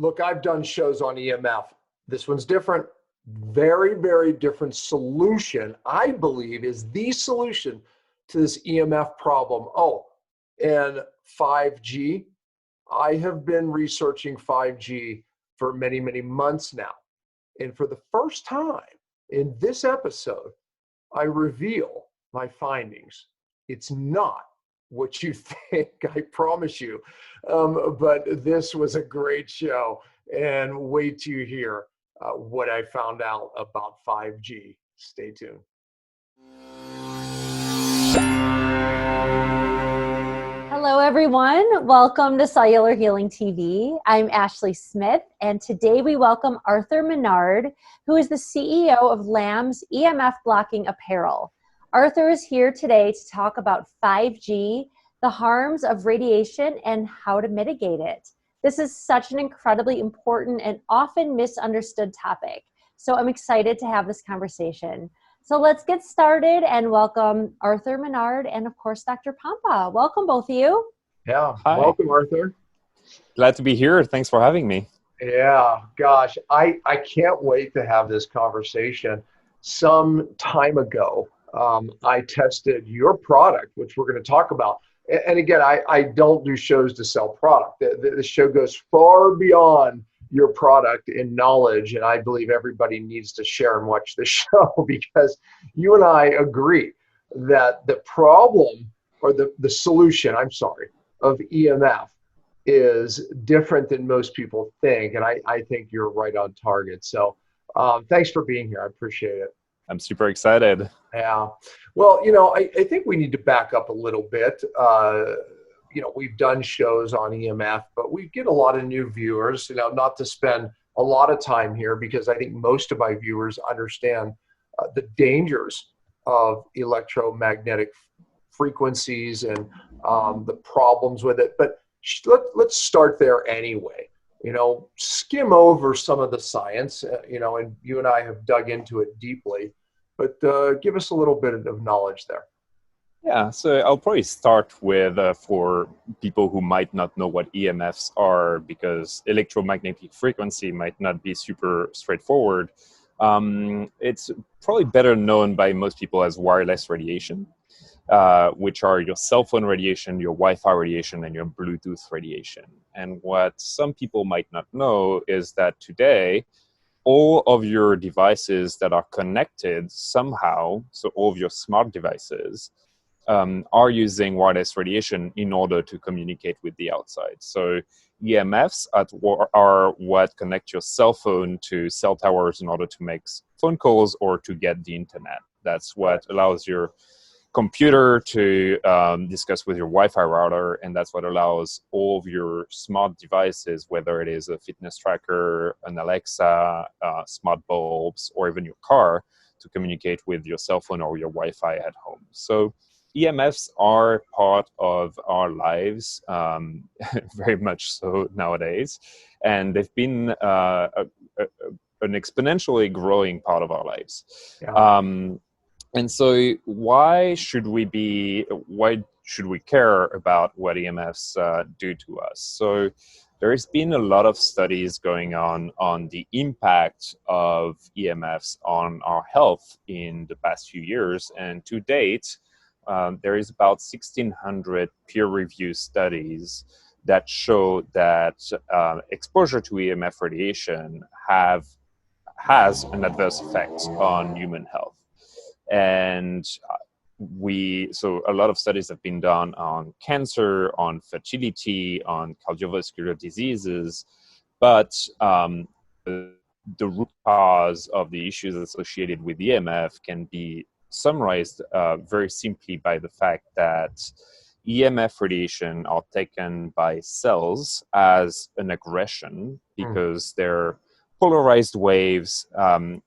Look, I've done shows on EMF. This one's different. Very, very different solution, I believe, is the solution to this EMF problem. Oh, and 5G. I have been researching 5G for many, many months now. And for the first time in this episode, I reveal my findings. It's not what you think, I promise you. But this was a great show, and wait till you hear what I found out about 5G. Stay tuned. Hello, everyone. Welcome to Cellular Healing TV. I'm Ashley Smith, and today we welcome Arthur Menard, who is the CEO of Lamb's EMF-Blocking Apparel. Arthur is here today to talk about 5G, the harms of radiation, and how to mitigate it. This is such an incredibly important and often misunderstood topic, so I'm excited to have this conversation. So let's get started and welcome Arthur Menard and, of course, Dr. Pompa. Welcome, both of you. Yeah, Hi. Welcome, Arthur. Glad to be here. Thanks for having me. Yeah, gosh, I can't wait to have this conversation. Some time ago, I tested your product, which we're going to talk about. And again, I don't do shows to sell product. The show goes far beyond your product in knowledge, and I believe everybody needs to share and watch the show because you and I agree that the problem or the solution, of EMF is different than most people think, and I think you're right on target. So thanks for being here. I appreciate it. I'm super excited. Yeah. Well, I think we need to back up a little bit. We've done shows on EMF, but we get a lot of new viewers, not to spend a lot of time here because I think most of my viewers understand the dangers of electromagnetic frequencies and the problems with it. But let's start there anyway. Skim over some of the science, and you and I have dug into it deeply, but give us a little bit of knowledge there. Yeah, so I'll probably start with, for people who might not know what EMFs are, because electromagnetic frequency might not be super straightforward. It's probably better known by most people as wireless radiation, which are your cell phone radiation, your Wi-Fi radiation, and your Bluetooth radiation. And what some people might not know is that today, all of your devices that are connected somehow, so all of your smart devices, are using wireless radiation in order to communicate with the outside. So EMFs are what connect your cell phone to cell towers in order to make phone calls or to get the internet. That's what allows your computer to discuss with your Wi-Fi router, and that's what allows all of your smart devices, whether it is a fitness tracker, an Alexa, smart bulbs, or even your car, to communicate with your cell phone or your Wi-Fi at home. So EMFs are part of our lives, very much so nowadays, and they've been an exponentially growing part of our lives. Yeah. And so why should we care about what EMFs do to us? So there has been a lot of studies going on the impact of EMFs on our health in the past few years. And to date, there is about 1,600 peer-reviewed studies that show that exposure to EMF radiation has an adverse effect on human health. And so a lot of studies have been done on cancer, on fertility, on cardiovascular diseases, but the root cause of the issues associated with EMF can be summarized very simply by the fact that EMF radiation are taken by cells as an aggression because they're polarized waves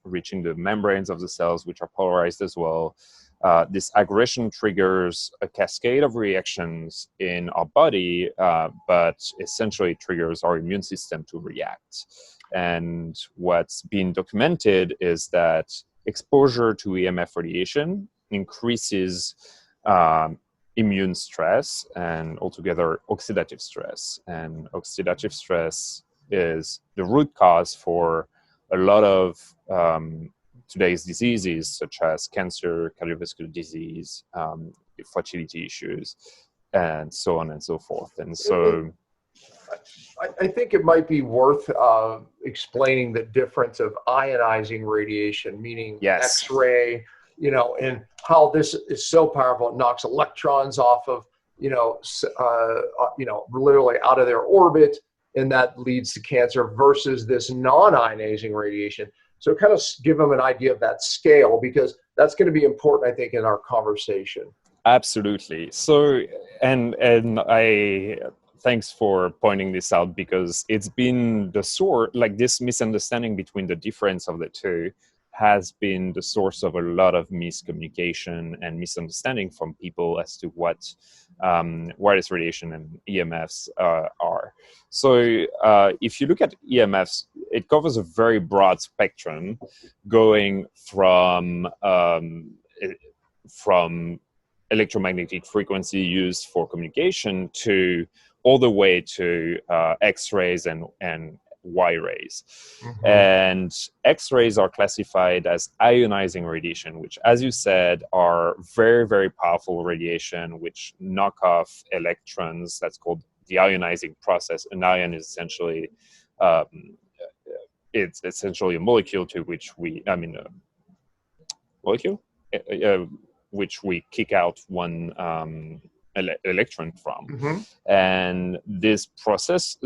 reaching the membranes of the cells, which are polarized as well. This aggression triggers a cascade of reactions in our body, but essentially triggers our immune system to react. And what's been documented is that exposure to EMF radiation increases immune stress and altogether oxidative stress. And oxidative stress is the root cause for a lot of today's diseases, such as cancer, cardiovascular disease, fertility issues, and so on and so forth. And so I think it might be worth explaining the difference of ionizing radiation, meaning yes. X-ray, and how this is so powerful. It knocks electrons off of, literally out of their orbit, and that leads to cancer, versus this non-ionizing radiation. So kind of give them an idea of that scale, because that's going to be important, I think, in our conversation. Absolutely. So, and I thanks for pointing this out, because it's been the source, like this misunderstanding between the difference of the two has been the source of a lot of miscommunication and misunderstanding from people as to what wireless radiation and EMFs are. So if you look at EMFs, it covers a very broad spectrum, going from electromagnetic frequency used for communication to all the way to X-rays and Y-rays. Mm-hmm. And X-rays are classified as ionizing radiation, which, as you said, are very, very powerful radiation which knock off electrons. That's called the ionizing process. An ion is essentially it's essentially a molecule to which which we kick out one electron from. Mm-hmm. And this process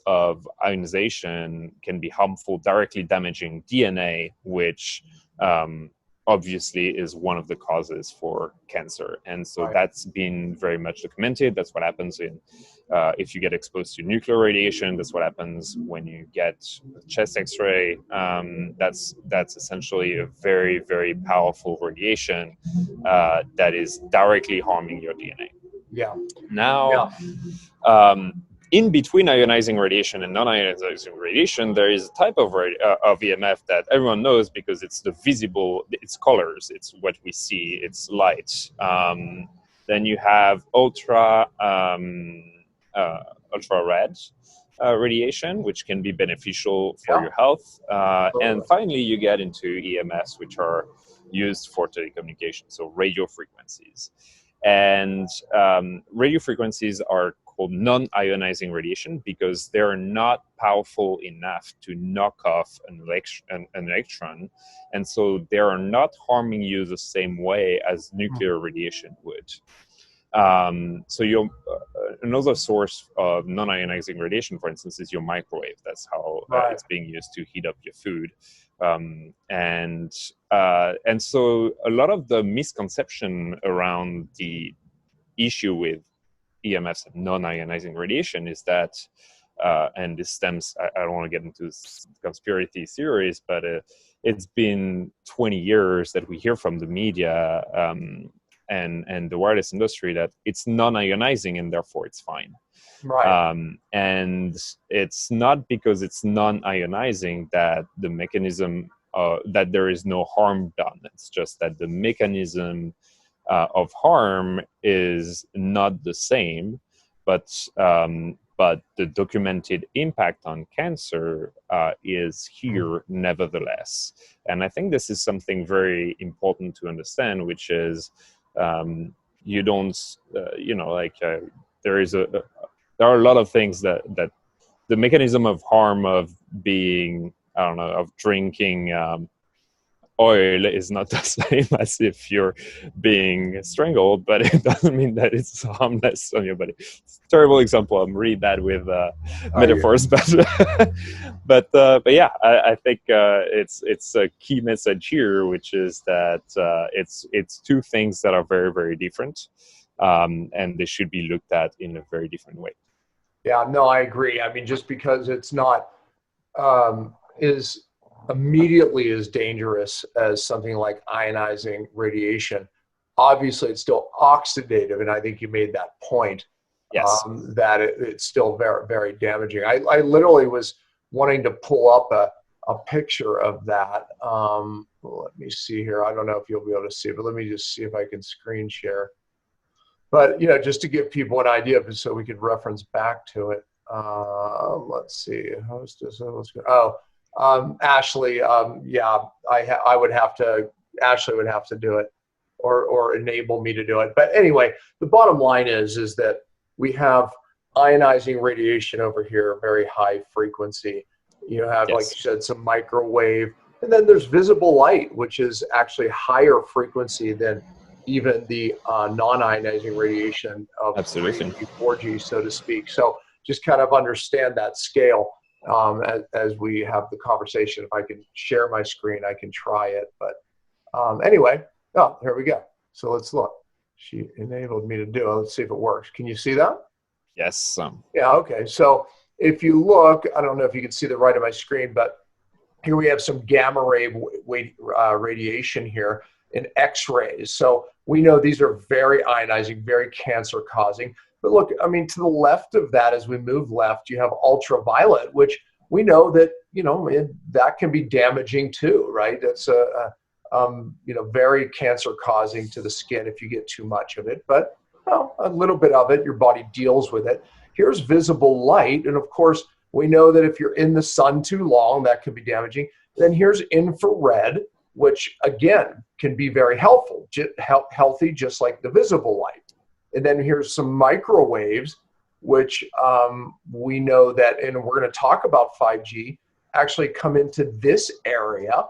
of ionization can be harmful, directly damaging DNA, which obviously is one of the causes for cancer. And so that's been very much documented. That's what happens if you get exposed to nuclear radiation. That's what happens when you get chest X-ray. That's essentially a very, very powerful radiation that is directly harming your DNA. Yeah. Now, in between ionizing radiation and non-ionizing radiation, there is a type of EMF that everyone knows, because it's the visible, it's colors, it's what we see, it's light. Then you have ultra red radiation, which can be beneficial for your health. And finally, you get into EMFs, which are used for telecommunication, so radio frequencies. And radio frequencies are called non-ionizing radiation because they're not powerful enough to knock off an electron, and so they are not harming you the same way as nuclear radiation would. So another source of non-ionizing radiation, for instance, is your microwave. That's how it's being used to heat up your food. And so a lot of the misconception around the issue with EMFs and non-ionizing radiation is that, and this stems, I don't want to get into conspiracy theories, but it's been 20 years that we hear from the media and the wireless industry that it's non-ionizing and therefore it's fine. And it's not because it's non-ionizing that the mechanism, that there is no harm done. It's just that the mechanism of harm is not the same, but the documented impact on cancer is here nevertheless. And I think this is something very important to understand, which is you don't, there are a lot of things that the mechanism of harm of being, of drinking oil is not the same as if you're being strangled, but it doesn't mean that it's harmless on your body. It's a terrible example. I'm really bad with metaphors, but yeah, I think it's a key message here, which is that it's two things that are very, very different, and they should be looked at in a very different way. Yeah, no, I agree. I mean, just because it's not is immediately as dangerous as something like ionizing radiation, obviously it's still oxidative, and I think you made that point. Yes. That it's still very, very damaging. I literally was wanting to pull up a picture of that. Let me see here. I don't know if you'll be able to see it, but let me just see if I can screen share. But just to give people an idea, so we could reference back to it. Let's see. Ashley. Yeah, I would have to. Ashley would have to do it, or enable me to do it. But anyway, the bottom line is that we have ionizing radiation over here, very high frequency. You have, like Yes. you said, some microwave, and then there's visible light, which is actually higher frequency than even the non-ionizing radiation of Absolutely. 3G, 4G, so to speak. So just kind of understand that scale as we have the conversation. If I can share my screen, I can try it. But anyway, oh, here we go. So let's look. She enabled me to do it. Let's see if it works. Can you see that? Yes. Yeah, okay. So if you look, I don't know if you can see the right of my screen, but here we have some gamma ray radiation here and X-rays. So we know these are very ionizing, very cancer causing. But look, I mean, to the left of that, as we move left, you have ultraviolet, which we know that, that can be damaging too, right? That's very cancer causing to the skin if you get too much of it. But well, a little bit of it, your body deals with it. Here's visible light. And of course, we know that if you're in the sun too long, that can be damaging. Then here's infrared, which again can be very helpful, healthy, just like the visible light. And then here's some microwaves, which we know that, and we're going to talk about 5G, actually come into this area.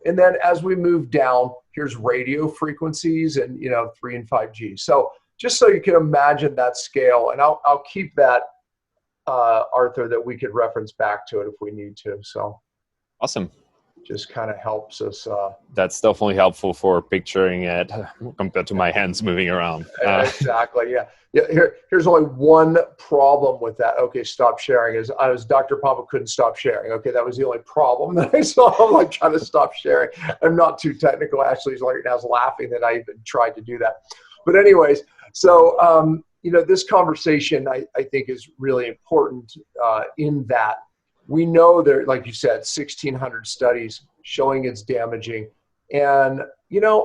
And then as we move down, here's radio frequencies and 3 and 5G. So just so you can imagine that scale, and I'll keep that, Arthur, that we could reference back to it if we need to. So Awesome. just kind of helps us. That's definitely helpful for picturing it compared to my hands moving around. Exactly. Yeah. Here's only one problem with that. Okay, stop sharing. As Dr. Pompa couldn't stop sharing. Okay, that was the only problem that I saw. I'm like trying to stop sharing. I'm not too technical. Ashley's like now laughing that I even tried to do that. But anyways, so this conversation I think is really important in that we know there, like you said, 1,600 studies showing it's damaging. And,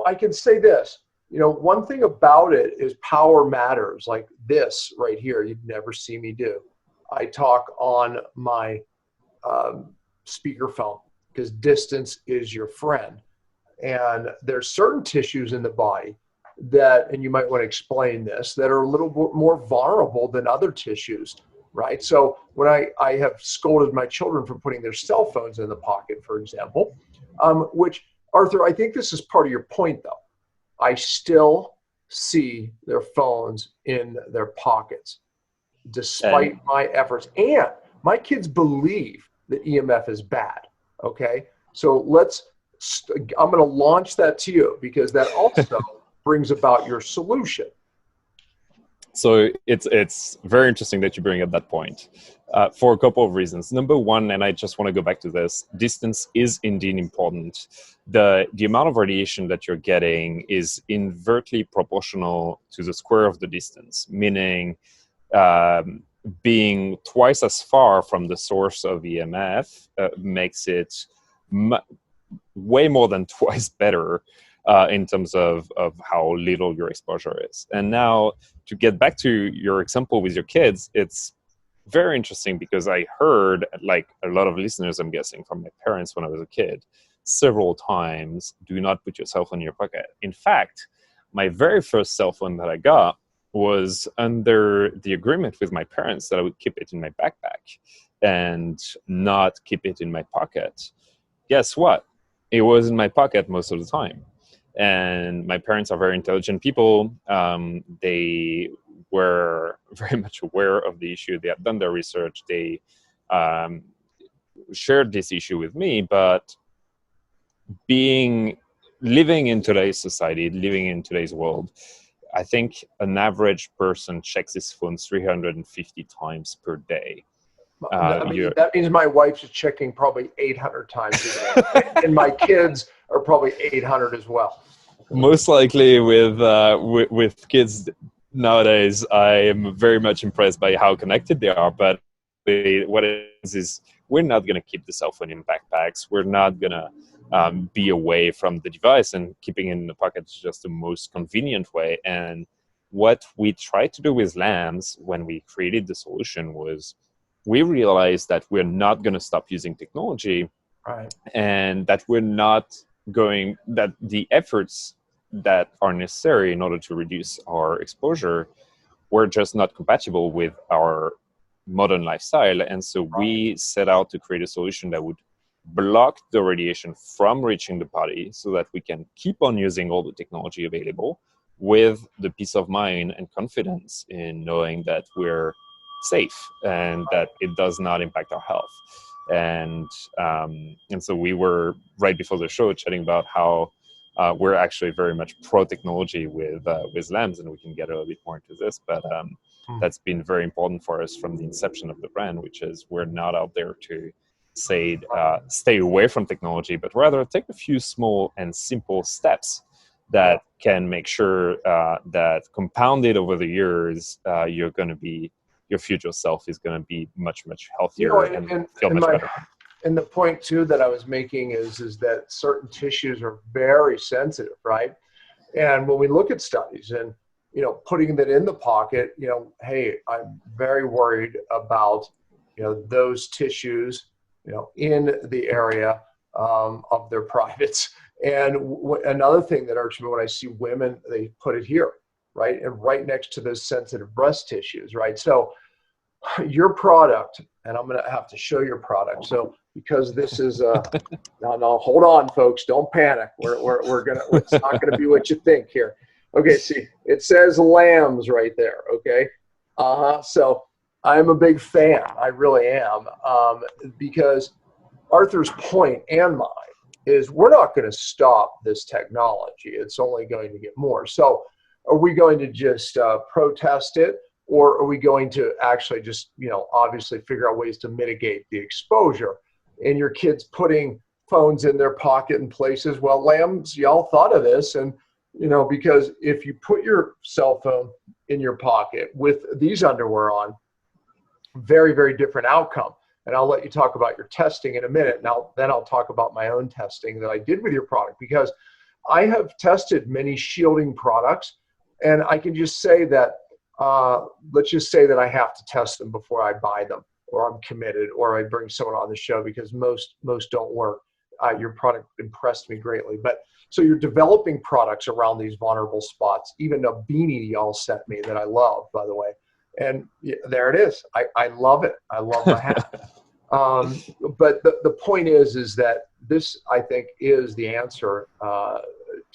I can say this, one thing about it is power matters, like this right here. You'd never see me do. I talk on my speakerphone because distance is your friend. And there's certain tissues in the body that, and you might want to explain this, that are a little bit more vulnerable than other tissues. Right. So when I have scolded my children for putting their cell phones in the pocket, for example, which, Arthur, I think this is part of your point, though. I still see their phones in their pockets, despite my efforts. And my kids believe that EMF is bad. Okay. So I'm going to launch that to you because that also brings about your solution. So it's very interesting that you bring up that point for a couple of reasons. Number one, and I just want to go back to this, distance is indeed important. The amount of radiation that you're getting is inversely proportional to the square of the distance, meaning being twice as far from the source of EMF makes it way more than twice better in terms of how little your exposure is. And now, to get back to your example with your kids, it's very interesting because I heard, like a lot of listeners, I'm guessing, from my parents when I was a kid, several times, do not put your cell phone in your pocket. In fact, my very first cell phone that I got was under the agreement with my parents that I would keep it in my backpack and not keep it in my pocket. Guess what? It was in my pocket most of the time. And my parents are very intelligent people. They were very much aware of the issue. They had done their research. They shared this issue with me. But living in today's society, living in today's world, I think an average person checks his phone 350 times per day. That means my wife's checking probably 800 times a day, and my kids are probably 800 as well. Most likely with kids nowadays, I am very much impressed by how connected they are. But what it is we're not going to keep the cell phone in backpacks. We're not going to be away from the device, and keeping it in the pocket is just the most convenient way. And what we tried to do with LAMS when we created the solution was we realized that we're not going to stop using technology, Right. and that that the efforts that are necessary in order to reduce our exposure were just not compatible with our modern lifestyle. And so we set out to create a solution that would block the radiation from reaching the body so that we can keep on using all the technology available with the peace of mind and confidence in knowing that we're safe and that it does not impact our health. And so we were, right before the show, chatting about how we're actually very much pro technology with lamps, and we can get a little bit more into this. But that's been very important for us from the inception of the brand, which is we're not out there to say stay away from technology, but rather take a few small and simple steps that can make sure that compounded over the years, your future self is going to be much, much healthier and feel much better. And the point too that I was making is that certain tissues are very sensitive, right? And when we look at studies and, putting that in the pocket, hey, I'm very worried about, those tissues, in the area of their privates. And another thing that irks me when I see women, they put it here, right? And right next to those sensitive breast tissues, right? So your product, and I'm going to have to show your product. So because this is no, hold on, folks, don't panic. It's not gonna be what you think here. Okay, see, it says lambs right there. Okay, so I'm a big fan. I really am, because Arthur's point and mine is we're not going to stop this technology. It's only going to get more. So are we going to just protest it? Or are we going to actually just, obviously figure out ways to mitigate the exposure? And your kids putting phones in their pocket in places. Well, lambs, y'all thought of this. And, because if you put your cell phone in your pocket with these underwear on, very, very different outcome. And I'll let you talk about your testing in a minute. Now, then I'll talk about my own testing that I did with your product, because I have tested many shielding products, and I can just say that, let's just say that I have to test them before I buy them, or I'm committed, or I bring someone on the show, because most don't work. Your product impressed me greatly. But so you're developing products around these vulnerable spots, even a beanie y'all sent me that I love, by the way. And there it is. I love it. I love my hat. But the point is that this, I think, is the answer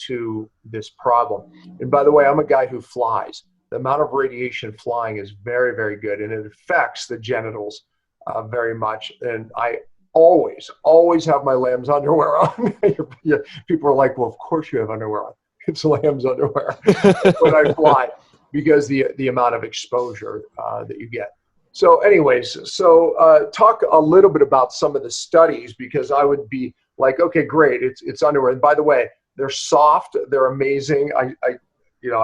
to this problem. And by the way, I'm a guy who flies. The amount of radiation flying is very, very good, and it affects the genitals very much. And I always have my lambs underwear on. People are like, well, of course you have underwear on. It's lambs underwear when I fly, because the amount of exposure that you get. So anyways, talk a little bit about some of the studies, because I would be like, okay, great, it's underwear. And by the way, they're soft, they're amazing. I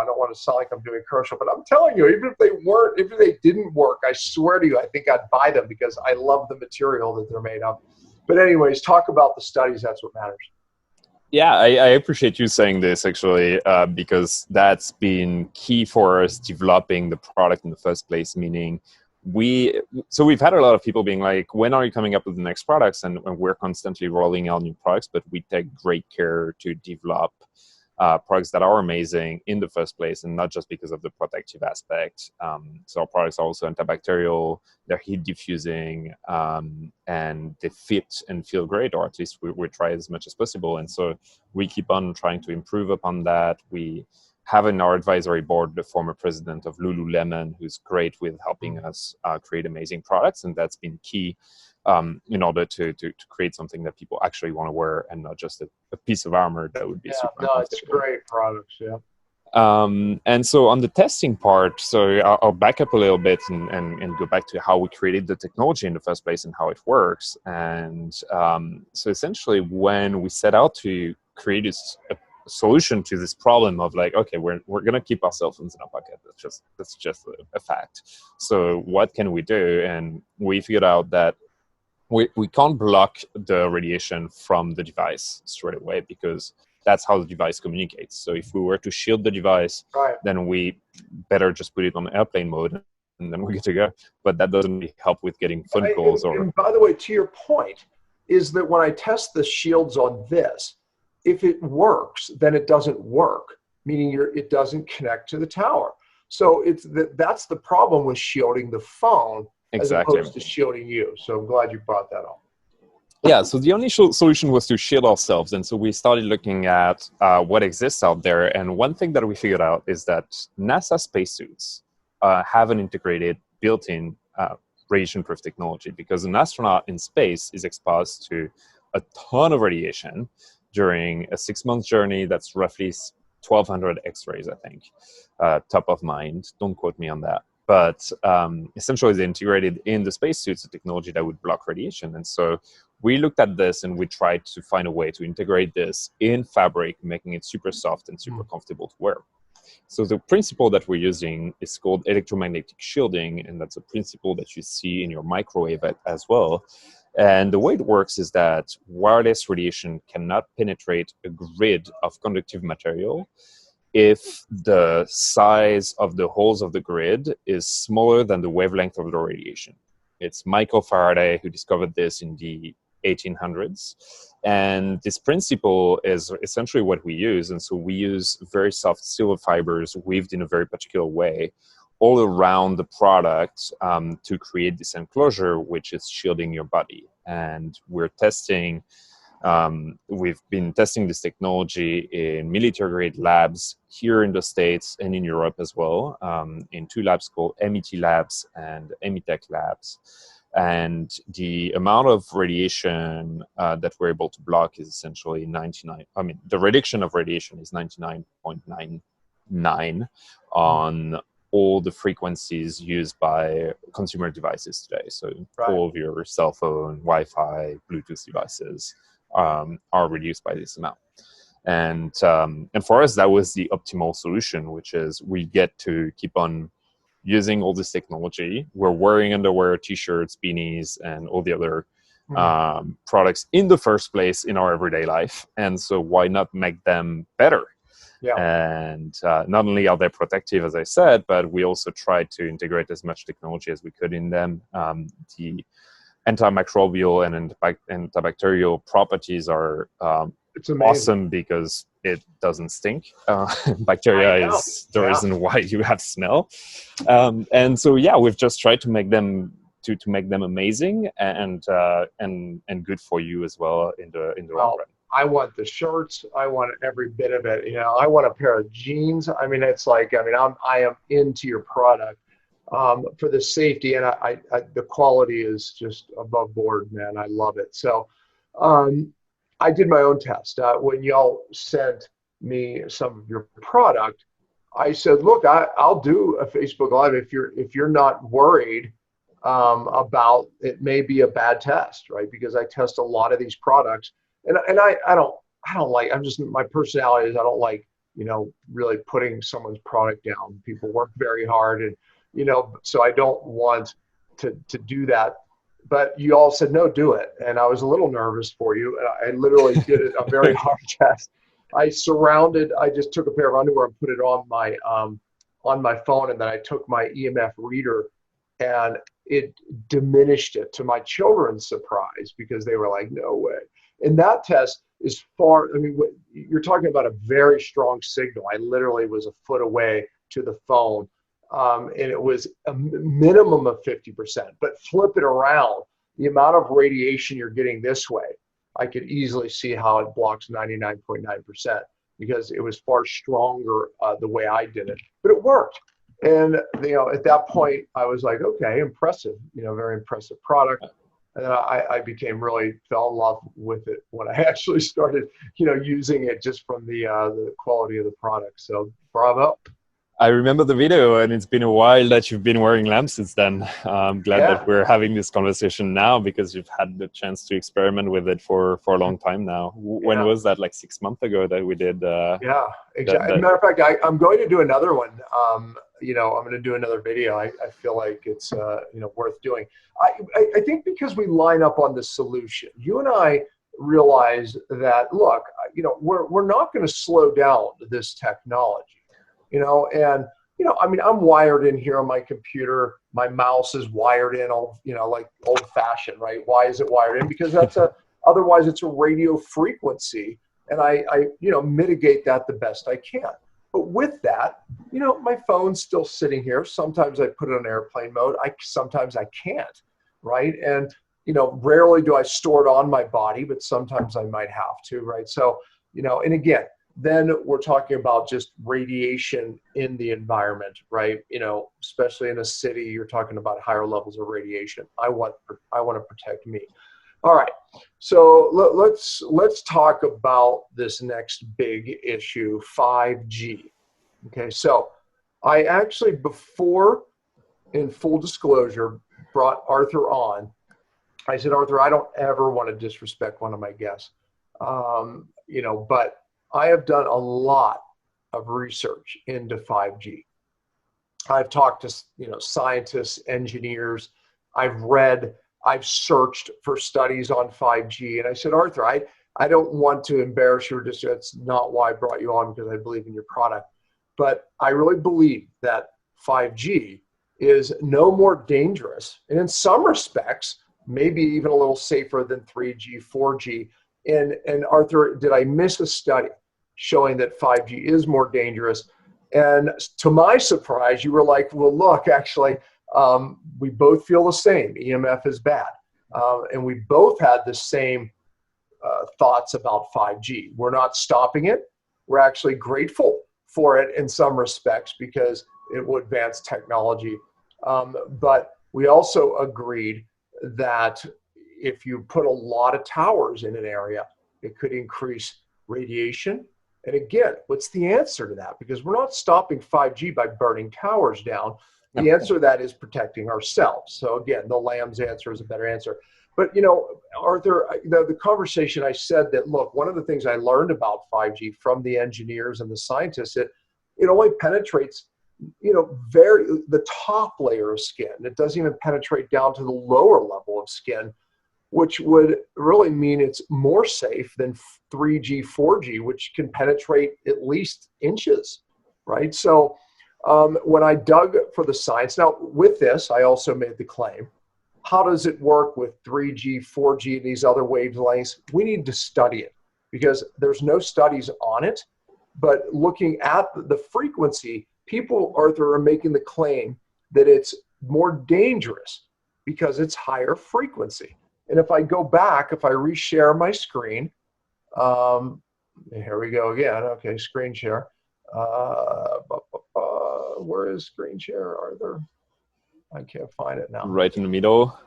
don't want to sound like I'm doing a commercial, but I'm telling you, even if they didn't work, I swear to you, I think I'd buy them, because I love the material that they're made of. But anyways, talk about the studies. That's what matters. Yeah, I appreciate you saying this, actually, because that's been key for us developing the product in the first place, meaning we've had a lot of people being like, when are you coming up with the next products? And we're constantly rolling out new products, but we take great care to develop products that are amazing in the first place, and not just because of the protective aspect. So our products are also antibacterial, they're heat diffusing, and they fit and feel great, or at least we try as much as possible. And so we keep on trying to improve upon that. We have in our advisory board the former president of Lululemon, who's great with helping us create amazing products, and that's been key in order to create something that people actually want to wear, and not just a piece of armor that would be super uncomfortable. It's great products, yeah. And so on the testing part, so I'll back up a little bit and go back to how we created the technology in the first place and how it works. And so essentially, when we set out to create a solution to this problem of like, okay, we're going to keep our cell phones in our pocket. That's just a fact. So what can we do? And we figured out that we can't block the radiation from the device straight away, because that's how the device communicates. So if we were to shield the device, right, then we better just put it on airplane mode and then we're good to go. But that doesn't really help with getting phone calls or. And by the way, to your point, is that when I test the shields on this, if it works, then it doesn't work, meaning it doesn't connect to the tower. So that's the problem with shielding the phone as opposed to shielding you. So I'm glad you brought that up. Yeah, so the only solution was to shield ourselves. And so we started looking at what exists out there. And one thing that we figured out is that NASA spacesuits have an integrated built-in radiation-proof technology, because an astronaut in space is exposed to a ton of radiation during a 6-month journey. That's roughly 1,200 X-rays, I think, top of mind. Don't quote me on that. But essentially, they integrated in the spacesuits a technology that would block radiation. And so we looked at this and we tried to find a way to integrate this in fabric, making it super soft and super comfortable to wear. So the principle that we're using is called electromagnetic shielding, and that's a principle that you see in your microwave as well. And the way it works is that wireless radiation cannot penetrate a grid of conductive material if the size of the holes of the grid is smaller than the wavelength of the radiation. It's Michael Faraday who discovered this in the 1800s. And this principle is essentially what we use. And so we use very soft silver fibers weaved in a very particular way all around the product to create this enclosure, which is shielding your body. And we're testing, we've been testing this technology in military-grade labs here in the States and in Europe as well, in 2 labs called MET Labs and METech Labs. And the amount of radiation that we're able to block is essentially the reduction of radiation is 99.99 on all the frequencies used by consumer devices today. So all of your cell phone, Wi-Fi, Bluetooth devices are reduced by this amount. And for us, that was the optimal solution, which is we get to keep on using all this technology. We're wearing underwear, t-shirts, beanies, and all the other products in the first place in our everyday life. And so why not make them better? Yeah. And not only are they protective, as I said, but we also tried to integrate as much technology as we could in them. The antimicrobial and antibacterial properties are it's awesome because it doesn't stink. Bacteria is the reason why you have smell. And so, yeah, we've just tried to make them make them amazing and good for you as well in the long run. I want the shirts. I want every bit of it. You know, I want a pair of jeans. I mean, it's like, I am into your product for the safety, and the quality is just above board, man. I love it. So, I did my own test. When y'all sent me some of your product, I said, look, I'll do a Facebook Live if you're not worried about it may be a bad test, right? Because I test a lot of these products, and I don't like, my personality is I don't like, really putting someone's product down. People work very hard, and so I don't want to do that. But you all said, no, do it. And I was a little nervous for you. And I literally did a very hard test. I just took a pair of underwear and put it on my phone. And then I took my EMF reader and it diminished it, to my children's surprise, because they were like, no way. And that test is you're talking about a very strong signal. I literally was a foot away to the phone. And it was a minimum of 50%, but flip it around, the amount of radiation you're getting this way, I could easily see how it blocks 99.9% because it was far stronger the way I did it, but it worked. And, at that point I was like, okay, impressive, very impressive product. And then I fell in love with it when I actually started, using it just from the quality of the product. So bravo. I remember the video, and it's been a while that you've been wearing lamps since then. I'm glad that we're having this conversation now because you've had the chance to experiment with it for a long time now. When was that? Like 6 months ago that we did? Yeah, exactly. As a matter of fact, I'm going to do another one. I'm going to do another video. I feel like it's worth doing. I think because we line up on the solution. You and I realize that, look, we're not going to slow down this technology. And I mean, I'm wired in here on my computer. My mouse is wired in, like old fashioned, right? Why is it wired in? Because otherwise it's a radio frequency, and I mitigate that the best I can. But with that, my phone's still sitting here. Sometimes I put it on airplane mode. Sometimes I can't, right? And, rarely do I store it on my body, but sometimes I might have to, right? So, and again, then we're talking about just radiation in the environment, right? Especially in a city, you're talking about higher levels of radiation. I want to protect me. All right, so let's talk about this next big issue, 5G. Okay, so I actually, before, in full disclosure, brought Arthur on. I said, Arthur, I don't ever want to disrespect one of my guests, but I have done a lot of research into 5G. I've talked to scientists, engineers. I've read. I've searched for studies on 5G, and I said, Arthur, I don't want to embarrass you, or just that's not why I brought you on, because I believe in your product, but I really believe that 5G is no more dangerous, and in some respects, maybe even a little safer than 3G, 4G. And Arthur, did I miss a study showing that 5G is more dangerous? And to my surprise, you were like, well, look, actually, we both feel the same. EMF is bad. And we both had the same thoughts about 5G. We're not stopping it. We're actually grateful for it in some respects because it will advance technology. But we also agreed that if you put a lot of towers in an area, it could increase radiation. And again, what's the answer to that? Because we're not stopping 5G by burning towers down. The answer to that is protecting ourselves. So again, the lamb's answer is a better answer. But Arthur, the conversation, I said that, look, one of the things I learned about 5G from the engineers and the scientists, it only penetrates, the top layer of skin. It doesn't even penetrate down to the lower level of skin, which would really mean it's more safe than 3G, 4G, which can penetrate at least inches, right? So when I dug for the science, now with this, I also made the claim, how does it work with 3G, 4G, and these other wavelengths? We need to study it because there's no studies on it, but looking at the frequency, people, Arthur, are making the claim that it's more dangerous because it's higher frequency. And if I go back, if I reshare my screen, here we go again. Okay, screen share. Where is screen share, Arthur? I can't find it now. Right in the middle,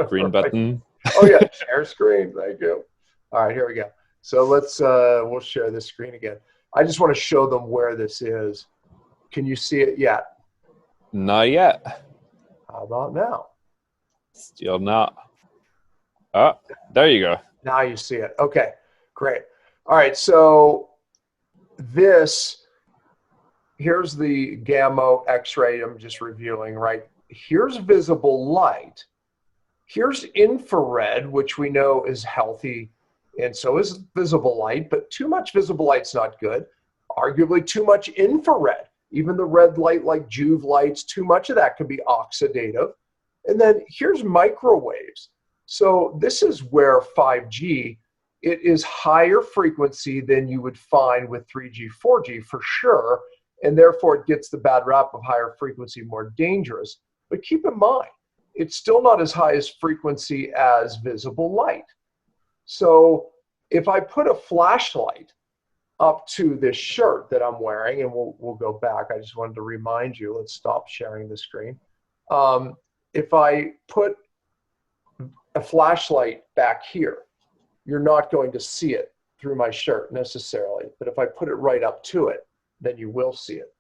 green button. Oh yeah, share screen. Thank you. All right, here we go. So we'll share this screen again. I just want to show them where this is. Can you see it yet? Not yet. How about now? Still not. Oh, there you go. Now you see it. Okay, great. All right, so here's the gamma X-ray I'm just reviewing, right? Here's visible light. Here's infrared, which we know is healthy, and so is visible light, but too much visible light's not good. Arguably too much infrared, even the red light like Juve lights, too much of that can be oxidative. And then here's microwaves. So this is where 5G, it is higher frequency than you would find with 3G, 4G for sure, and therefore it gets the bad rap of higher frequency, more dangerous. But keep in mind, it's still not as high as frequency as visible light. So if I put a flashlight up to this shirt that I'm wearing, and we'll go back, I just wanted to remind you, let's stop sharing the screen. If I put a flashlight back here, you're not going to see it through my shirt necessarily, but if I put it right up to it, then you will see it.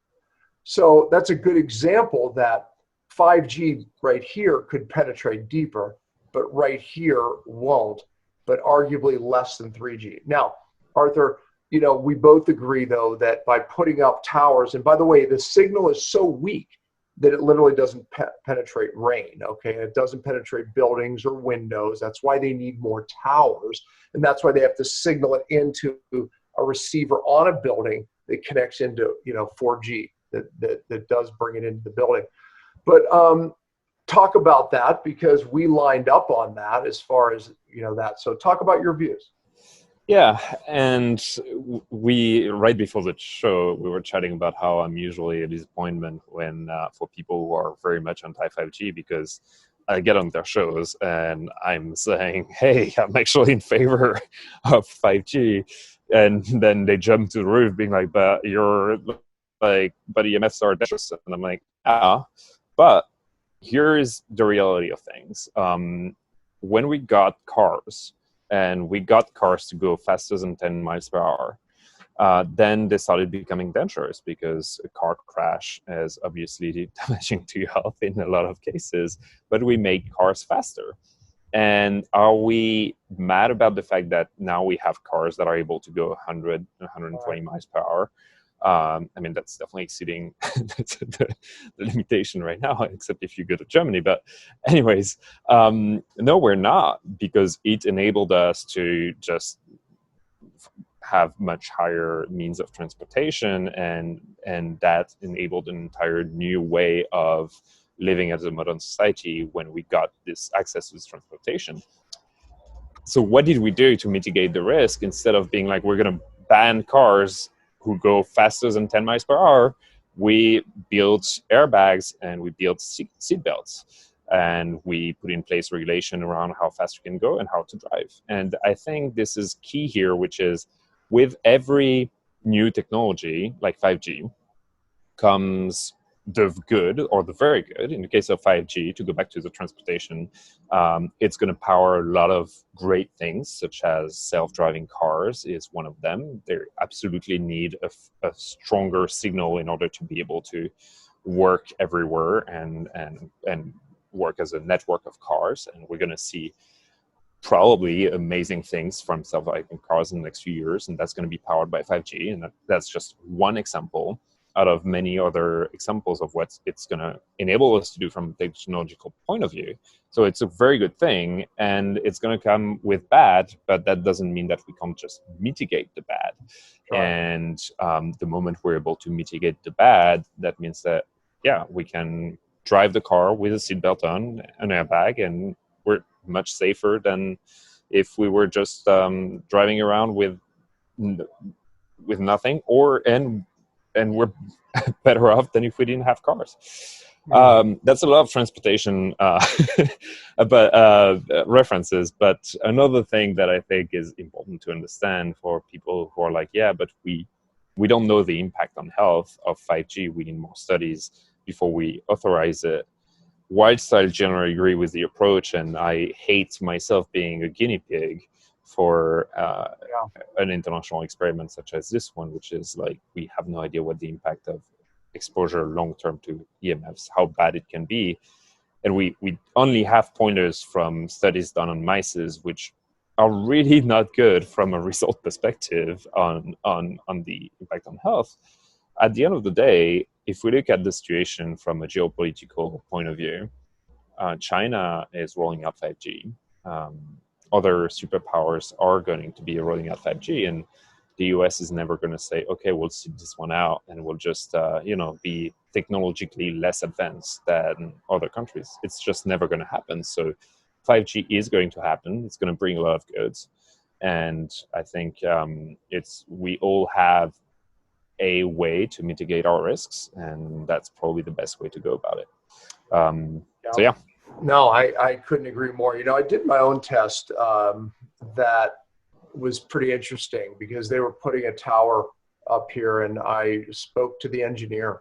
So that's a good example that 5G right here could penetrate deeper, but right here won't, but arguably less than 3G. Now, Arthur, we both agree though that by putting up towers, and by the way, the signal is so weak that it literally doesn't penetrate rain, okay? It doesn't penetrate buildings or windows. That's why they need more towers, and that's why they have to signal it into a receiver on a building that connects into 4G. that does bring it into the building. But talk about that, because we lined up on that as far as, that. So talk about your views. Yeah, and we, right before the show, we were chatting about how I'm usually a disappointment when for people who are very much anti-5G, because I get on their shows and I'm saying, hey, I'm actually in favor of 5G. And then they jump to the roof being like, but you're like, but EMFs are dangerous. And I'm like, yeah, but here's the reality of things. When we got cars, and we got cars to go faster than 10 miles per hour, then they started becoming dangerous, because a car crash is obviously damaging to your health in a lot of cases, but we make cars faster. And are we mad about the fact that now we have cars that are able to go 100, 120 miles per hour? I mean, that's definitely exceeding the limitation right now, except if you go to Germany. But anyways, no, we're not, because it enabled us to just have much higher means of transportation, and that enabled an entire new way of living as a modern society when we got this access to this transportation. So what did we do to mitigate the risk? Instead of being like, we're going to ban cars who go faster than 10 miles per hour, we built airbags and we built seat belts, and we put in place regulation around how fast you can go and how to drive. And I think this is key here, which is with every new technology like 5G comes the good or the very good. In the case of 5G, to go back to the transportation, it's going to power a lot of great things, such as self-driving cars is one of them. They absolutely need a stronger signal in order to be able to work everywhere and work as a network of cars. And we're going to see probably amazing things from self-driving cars in the next few years, and that's going to be powered by 5G. And that's just one example out of many other examples of what it's going to enable us to do from a technological point of view. So it's a very good thing, and it's going to come with bad, but that doesn't mean that we can't just mitigate the bad. Sure. And the moment we're able to mitigate the bad, that means that, yeah, we can drive the car with a seatbelt on, an airbag, and we're much safer than if we were just driving around with nothing, and we're better off than if we didn't have cars. That's a lot of transportation references. But another thing that I think is important to understand for people who are like, yeah, but we don't know the impact on health of 5G. We need more studies before we authorize it. Whilst I generally agree with the approach, and I hate myself being a guinea pig for an international experiment such as this one, which is like, we have no idea what the impact of exposure long-term to EMFs, how bad it can be. And we only have pointers from studies done on mice, which are really not good from a result perspective on the impact on health. At the end of the day, if we look at the situation from a geopolitical point of view, China is rolling out 5G. Other superpowers are going to be rolling out 5G, and the US is never going to say, okay, we'll sit this one out and we'll just, be technologically less advanced than other countries. It's just never going to happen. So 5G is going to happen. It's going to bring a lot of goods. And I think we all have a way to mitigate our risks, and that's probably the best way to go about it. So yeah. No, I couldn't agree more. I did my own test that was pretty interesting, because they were putting a tower up here, and I spoke to the engineer,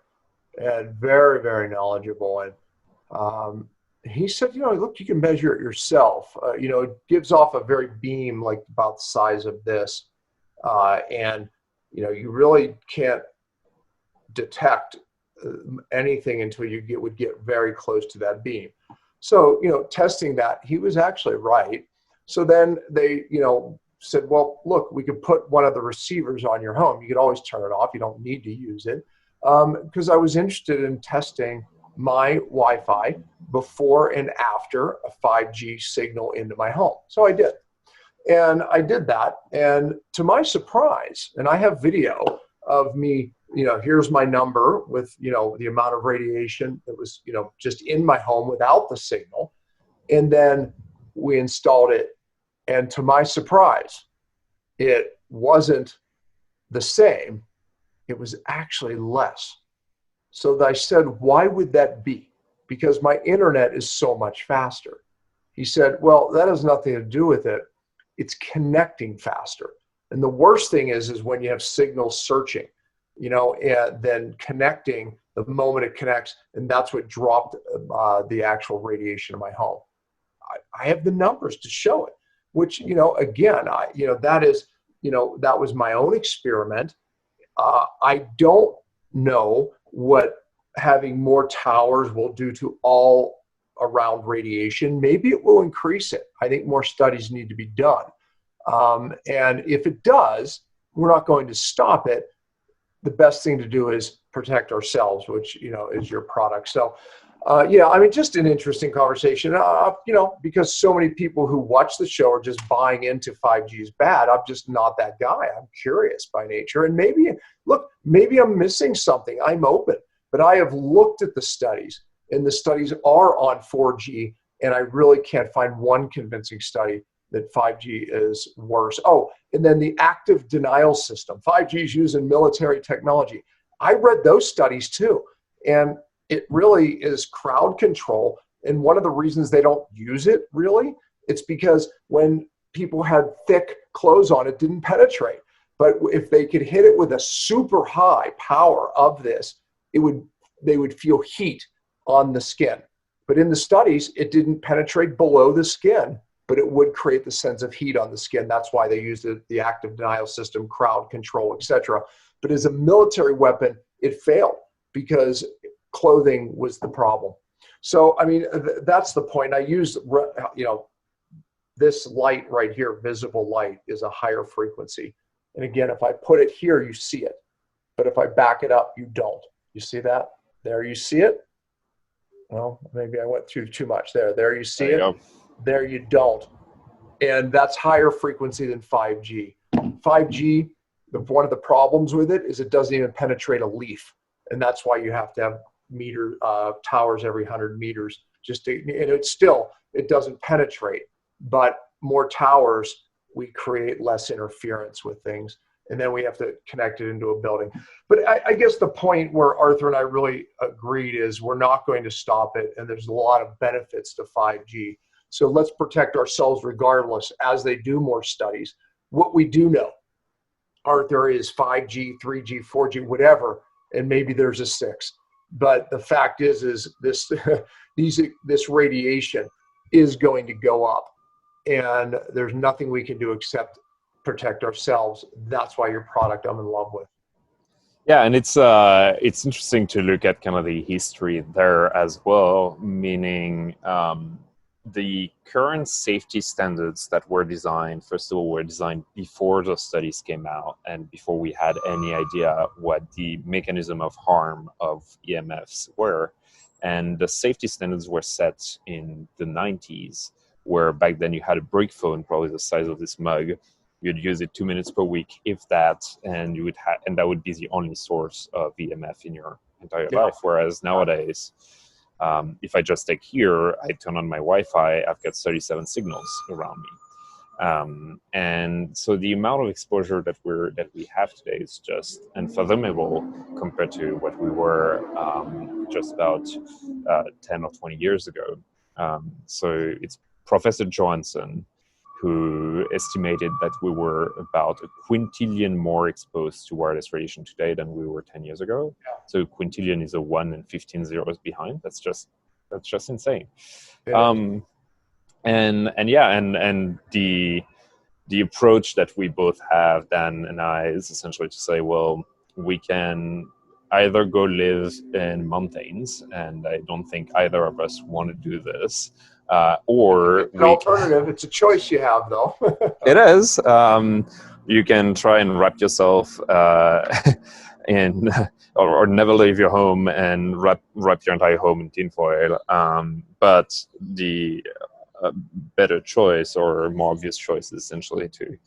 and very, very knowledgeable. And he said, look, you can measure it yourself. It gives off a very beam, like about the size of this. And you really can't detect anything until you would get very close to that beam. So, testing that, he was actually right. So then they, said, well, look, we could put one of the receivers on your home. You could always turn it off. You don't need to use it. Because I was interested in testing my Wi-Fi before and after a 5G signal into my home. So I did. And I did that. And to my surprise, and I have video of me here's my number with, the amount of radiation that was, just in my home without the signal. And then we installed it. And to my surprise, it wasn't the same. It was actually less. So I said, why would that be? Because my internet is so much faster. He said, well, that has nothing to do with it. It's connecting faster. And the worst thing is when you have signals searching, and then connecting the moment it connects, and that's what dropped the actual radiation in my home. I have the numbers to show it, which, again, that was my own experiment. I don't know what having more towers will do to all around radiation. Maybe it will increase it. I think more studies need to be done. And if it does, we're not going to stop it. The best thing to do is protect ourselves, which, is your product. So, just an interesting conversation, because so many people who watch the show are just buying into 5G is bad. I'm just not that guy. I'm curious by nature. And maybe I'm missing something. I'm open. But I have looked at the studies, and the studies are on 4G, and I really can't find one convincing study that 5G is worse. Oh, and then the active denial system. 5G is used in military technology. I read those studies too, and it really is crowd control. And one of the reasons they don't use it really, it's because when people had thick clothes on, it didn't penetrate. But if they could hit it with a super high power of this, they would feel heat on the skin. But in the studies, it didn't penetrate below the skin, but it would create the sense of heat on the skin. That's why they used the active denial system, crowd control, etc. But as a military weapon, it failed because clothing was the problem. So, that's the point. I use, this light right here, visible light, is a higher frequency. And again, if I put it here, you see it. But if I back it up, you don't. You see that? There, you see it? Well, maybe I went through too much there. There, you see it? There, you don't. And that's higher frequency than 5G. 5G, one of the problems with it is it doesn't even penetrate a leaf. And that's why you have to have towers every 100 meters. It doesn't penetrate. But more towers, we create less interference with things. And then we have to connect it into a building. But I guess the point where Arthur and I really agreed is we're not going to stop it. And there's a lot of benefits to 5G. So let's protect ourselves regardless as they do more studies. What we do know, Arthur, is 5G, 3G, 4G, whatever, and maybe there's a 6. But the fact is this this radiation is going to go up. And there's nothing we can do except protect ourselves. That's why your product I'm in love with. Yeah, and it's interesting to look at kind of the history there as well, meaning the current safety standards that were designed, first of all, were designed before the studies came out and before we had any idea what the mechanism of harm of EMFs were. And the safety standards were set in the 90s, where back then you had a brick phone, probably the size of this mug. You'd use it 2 minutes per week, if that, and and that would be the only source of EMF in your entire life. Whereas nowadays, if I just take here, I turn on my Wi-Fi, I've got 37 signals around me. And so the amount of exposure that we have today is just unfathomable compared to what we were just about 10 or 20 years ago. So it's Professor Johansson who estimated that we were about a quintillion more exposed to wireless radiation today than we were 10 years ago. Yeah. So quintillion is a 1 and 15 zeros behind. That's just insane. Yeah. And the approach that we both have, Dan and I, is essentially to say, well, we can either go live in mountains, and I don't think either of us want to do this, or it's an alternative. It's a choice you have, though. It is. You can try and wrap yourself in, or never leave your home and wrap your entire home in tinfoil. But the better choice, or more obvious choice, is essentially to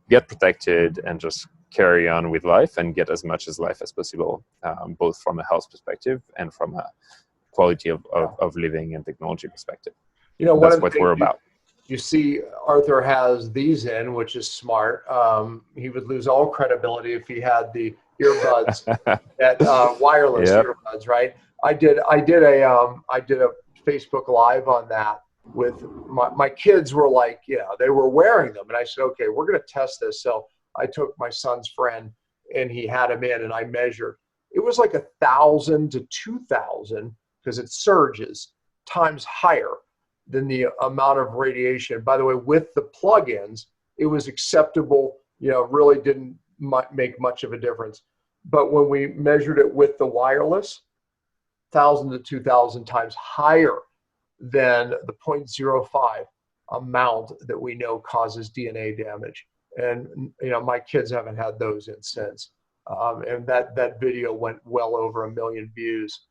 get protected and just carry on with life and get as much as life as possible, both from a health perspective and from a quality of living and technology perspective. You know, that's what we're about. You see, Arthur has these in, which is smart. He would lose all credibility if he had the earbuds, that wireless earbuds, right? I did a Facebook Live on that with my kids. Were like, they were wearing them, and I said, okay, we're going to test this. So I took my son's friend, and he had him in, and I measured. It was like 1,000 to 2,000, because it surges, times higher than the amount of radiation. By the way, with the plugins, it was acceptable, really didn't make much of a difference. But when we measured it with the wireless, 1,000 to 2,000 times higher than the 0.05 amount that we know causes DNA damage. And, my kids haven't had those in since. And that video went well over 1 million views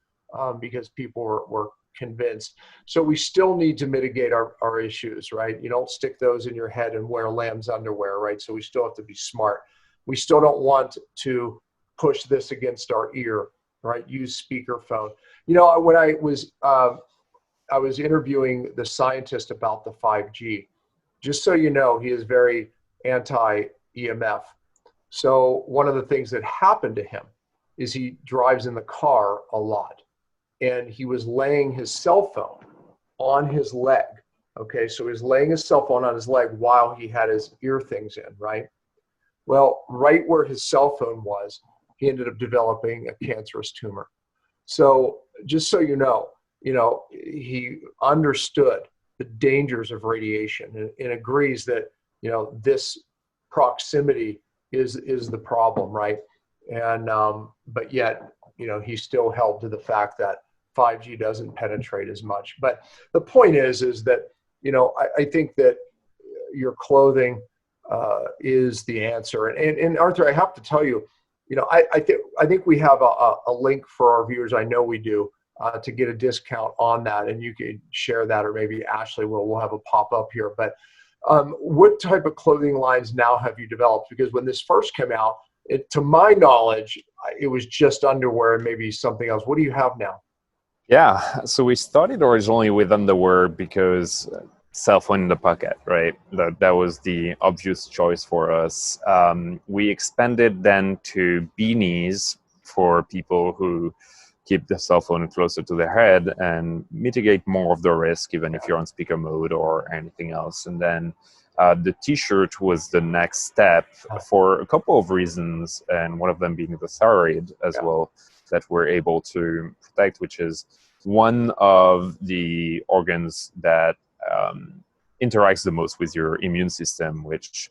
because people were convinced. So we still need to mitigate our issues, right? You don't stick those in your head and wear lamb's underwear, right? So we still have to be smart. We still don't want to push this against our ear, right? Use speakerphone. When I was interviewing the scientist about the 5G, just so you know, he is very anti-EMF. So one of the things that happened to him is he drives in the car a lot. And he was laying his cell phone on his leg. Okay, so he was laying his cell phone on his leg while he had his ear things in, right? Well, right where his cell phone was, he ended up developing a cancerous tumor. So just so you know, he understood the dangers of radiation and agrees that, this proximity is the problem, right? And, but yet, he still held to the fact that 5G doesn't penetrate as much. But the point is that, I think that your clothing is the answer. And Arthur, I have to tell you, I think we have a link for our viewers. I know we do, to get a discount on that, and you can share that, or maybe Ashley will have a pop up here. But what type of clothing lines now have you developed? Because when this first came out, to my knowledge, it was just underwear and maybe something else. What do you have now? Yeah, so we started originally with underwear because cell phone in the pocket, right? That was the obvious choice for us. We expanded then to beanies for people who keep the cell phone closer to their head and mitigate more of the risk, even if you're on speaker mode or anything else. And then the t-shirt was the next step for a couple of reasons, and one of them being the thyroid as well, that we're able to protect, which is one of the organs that interacts the most with your immune system, which,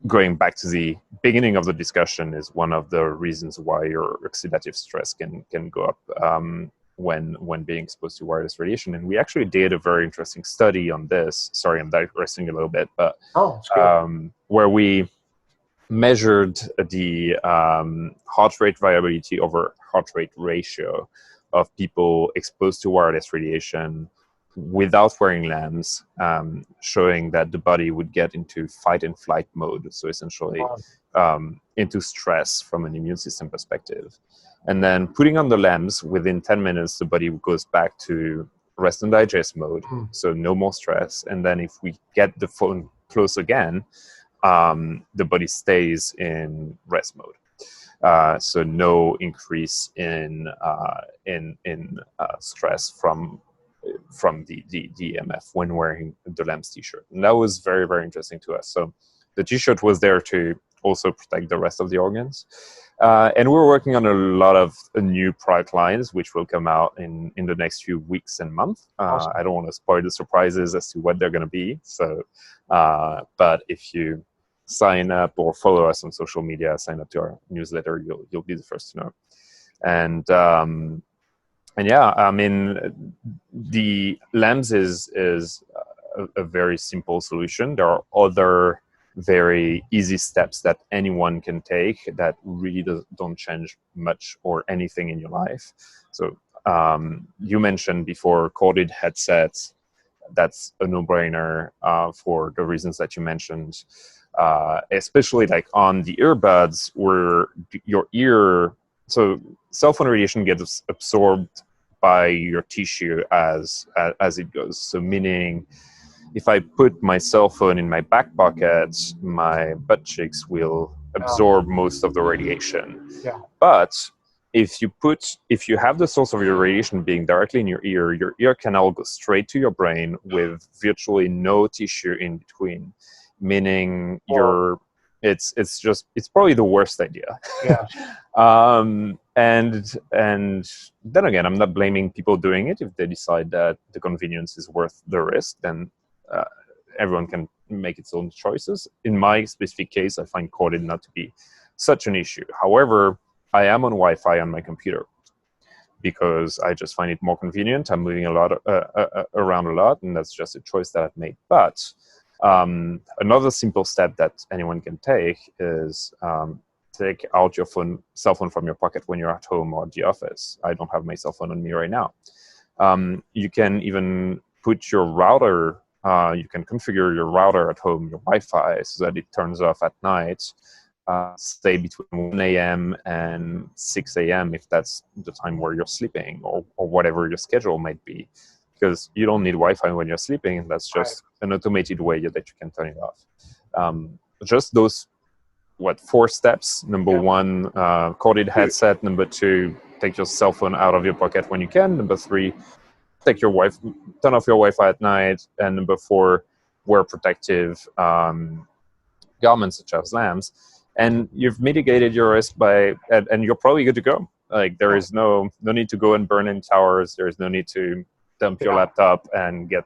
going back to the beginning of the discussion, is one of the reasons why your oxidative stress can go up when being exposed to wireless radiation. And we actually did a very interesting study on this. Sorry, I'm digressing a little bit, but where we measured the heart rate variability over heart rate ratio of people exposed to wireless radiation without wearing lamps, showing that the body would get into fight and flight mode, so essentially into stress from an immune system perspective. And then putting on the lamps, within 10 minutes, the body goes back to rest and digest mode, so no more stress. And then if we get the phone close again, the body stays in rest mode. So no increase in stress from the EMF when wearing the lamps t-shirt. And that was very, very interesting to us. So the t-shirt was there to also protect the rest of the organs. And we're working on a lot of new product lines, which will come out in the next few weeks and months. Awesome. I don't want to spoil the surprises as to what they're going to be. So, but if you sign up or follow us on social media, sign up to our newsletter, you'll be the first to know. And yeah, I mean, the lamps is a very simple solution. There are other very easy steps that anyone can take that really don't change much or anything in your life. So you mentioned before corded headsets. that's a no-brainer for the reasons that you mentioned, especially like on the earbuds where your ear, so cell phone radiation gets absorbed by your tissue as it goes. So meaning if I put my cell phone in my back pocket, my butt cheeks will absorb most of the radiation. Yeah. But if you have the source of your radiation being directly in your ear canal goes straight to your brain with virtually no tissue in between, meaning it's probably the worst idea. Yeah. And then again, I'm not blaming people doing it. If they decide that the convenience is worth the risk, then everyone can make its own choices. In my specific case, I find corded not to be such an issue. However, I am on Wi-Fi on my computer because I just find it more convenient. I'm moving around a lot, and that's just a choice that I've made. But another simple step that anyone can take is take out your cell phone from your pocket when you're at home or at the office. I don't have my cell phone on me right now. You can even put your router, you can configure your router at home, your Wi-Fi, so that it turns off at night, say between 1 a.m. and 6 a.m. if that's the time where you're sleeping, or whatever your schedule might be. Because you don't need Wi-Fi when you're sleeping, and that's just an automated way that you can turn it off. Just those, 4 steps? Number 1, corded headset. Number 2, take your cell phone out of your pocket when you can. Number 3, turn off your Wi-Fi at night. And number 4, wear protective garments such as lamps. And you've mitigated your risk and you're probably good to go. Like there is no need to go and burn in towers. There is no need to dump your laptop and get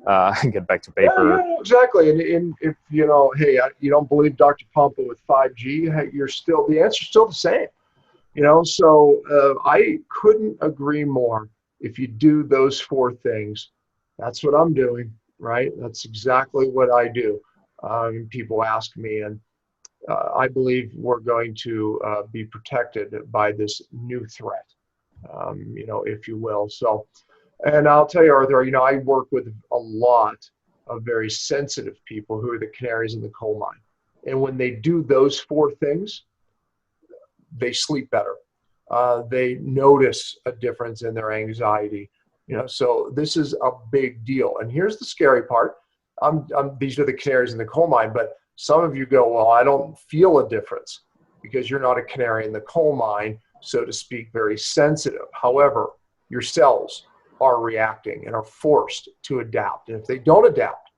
back to paper. Yeah, exactly. And if you don't believe Dr. Pompa with 5G, the answer's still the same. So I couldn't agree more. If you do those 4 things, that's what I'm doing, right? That's exactly what I do. People ask me, and I believe we're going to be protected by this new threat, if you will. So, and I'll tell you, Arthur, I work with a lot of very sensitive people who are the canaries in the coal mine. And when they do those 4 things, they sleep better. They notice a difference in their anxiety. So this is a big deal. And here's the scary part. These are the canaries in the coal mine, but some of you go, well, I don't feel a difference because you're not a canary in the coal mine, so to speak, very sensitive. However, your cells are reacting and are forced to adapt. And if they don't adapt,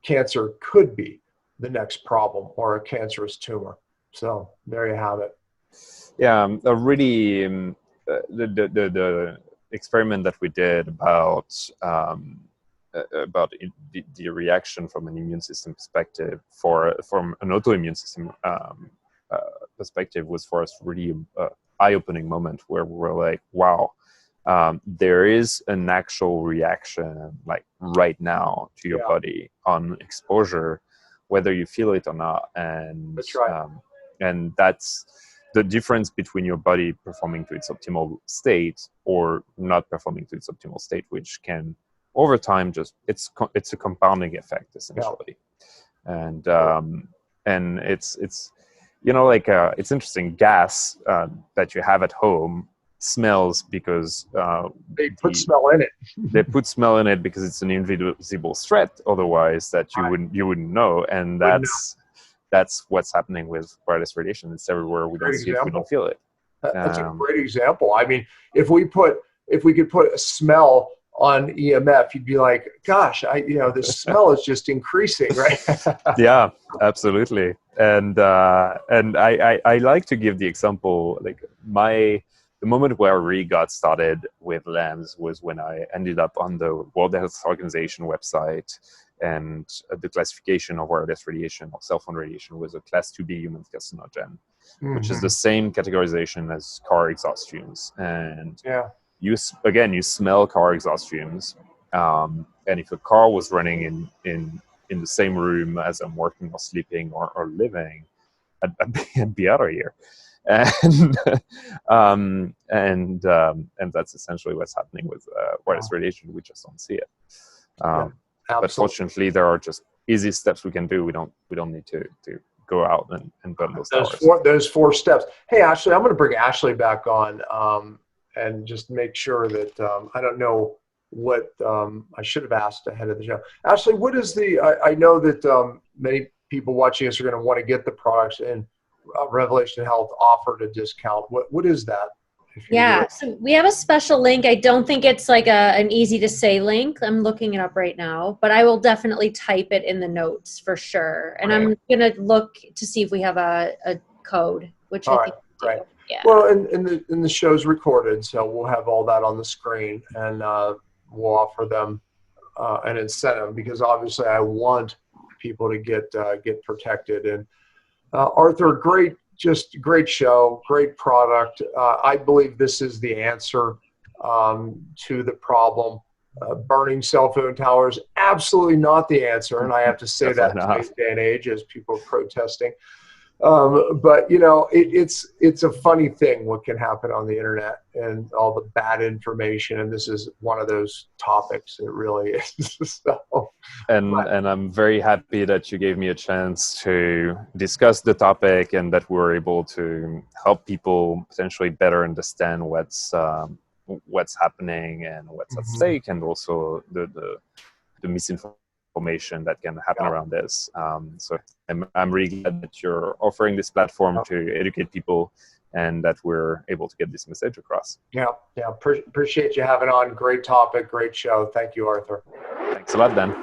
cancer could be the next problem, or a cancerous tumor. So there you have it. Yeah, the experiment that we did about the reaction from an immune system perspective, from an autoimmune system perspective, was for us really eye-opening moment where we were like, wow, there is an actual reaction like right now to your body on exposure, whether you feel it or not. And that's right. And that's the difference between your body performing to its optimal state or not performing to its optimal state, which can over time it's a compounding effect essentially. And it's it's interesting. Gas that you have at home smells because they put smell in it. They put smell in it because it's an invisible threat otherwise that you wouldn't know. And that's what's happening with wireless radiation. It's everywhere. We don't see it, we don't feel it. That's a great example. I mean, if we could put a smell on EMF, you'd be like, gosh, this smell is just increasing, right? Yeah, absolutely. And I like to give the example, like the moment where I really got started with LAMS was when I ended up on the World Health Organization website, and the classification of wireless radiation or cell phone radiation was a class 2B human carcinogen, which is the same categorization as car exhaust fumes. And you smell car exhaust fumes. And if a car was running in the same room as I'm working or sleeping or living, I'd be out of here. and and that's essentially what's happening with wireless radiation. We just don't see it. But fortunately, there are just easy steps we can do. We don't need to go out and burn those towers. Those 4 steps. Hey, Ashley, I'm going to bring Ashley back on and just make sure that I don't know what I should have asked ahead of the show. Ashley, what is I know that many people watching us are going to want to get the products, and Revelation Health offered a discount. What is that? Yeah, so we have a special link. I don't think it's like an easy to say link. I'm looking it up right now, but I will definitely type it in the notes for sure. And I'm going to look to see if we have a code, which I think we do. Yeah. Well, and the show's recorded, so we'll have all that on the screen, and we'll offer them an incentive, because obviously I want people to get protected. And Arthur, great show, great product. I believe this is the answer to the problem. Burning cell phone towers, absolutely not the answer, and I have to say that in today's day and age as people are protesting. But you know, it's a funny thing what can happen on the internet and all the bad information, and this is one of those topics. It really is. And I'm very happy that you gave me a chance to discuss the topic, and that we're able to help people potentially better understand what's happening and what's at stake, and also the misinformation that can happen around this. So I'm really glad that you're offering this platform to educate people, and that we're able to get this message across. Yeah. Appreciate you having on. Great topic, great show. Thank you, Arthur. Thanks a lot, Dan.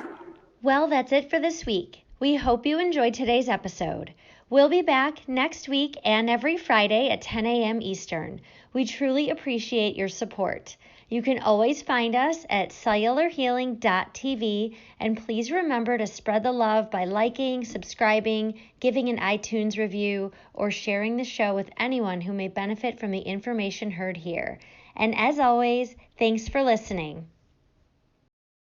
Well, that's it for this week. We hope you enjoyed today's episode. We'll be back next week and every Friday at 10 a.m. Eastern. We truly appreciate your support. You can always find us at cellularhealing.tv, and please remember to spread the love by liking, subscribing, giving an iTunes review, or sharing the show with anyone who may benefit from the information heard here. And as always, thanks for listening.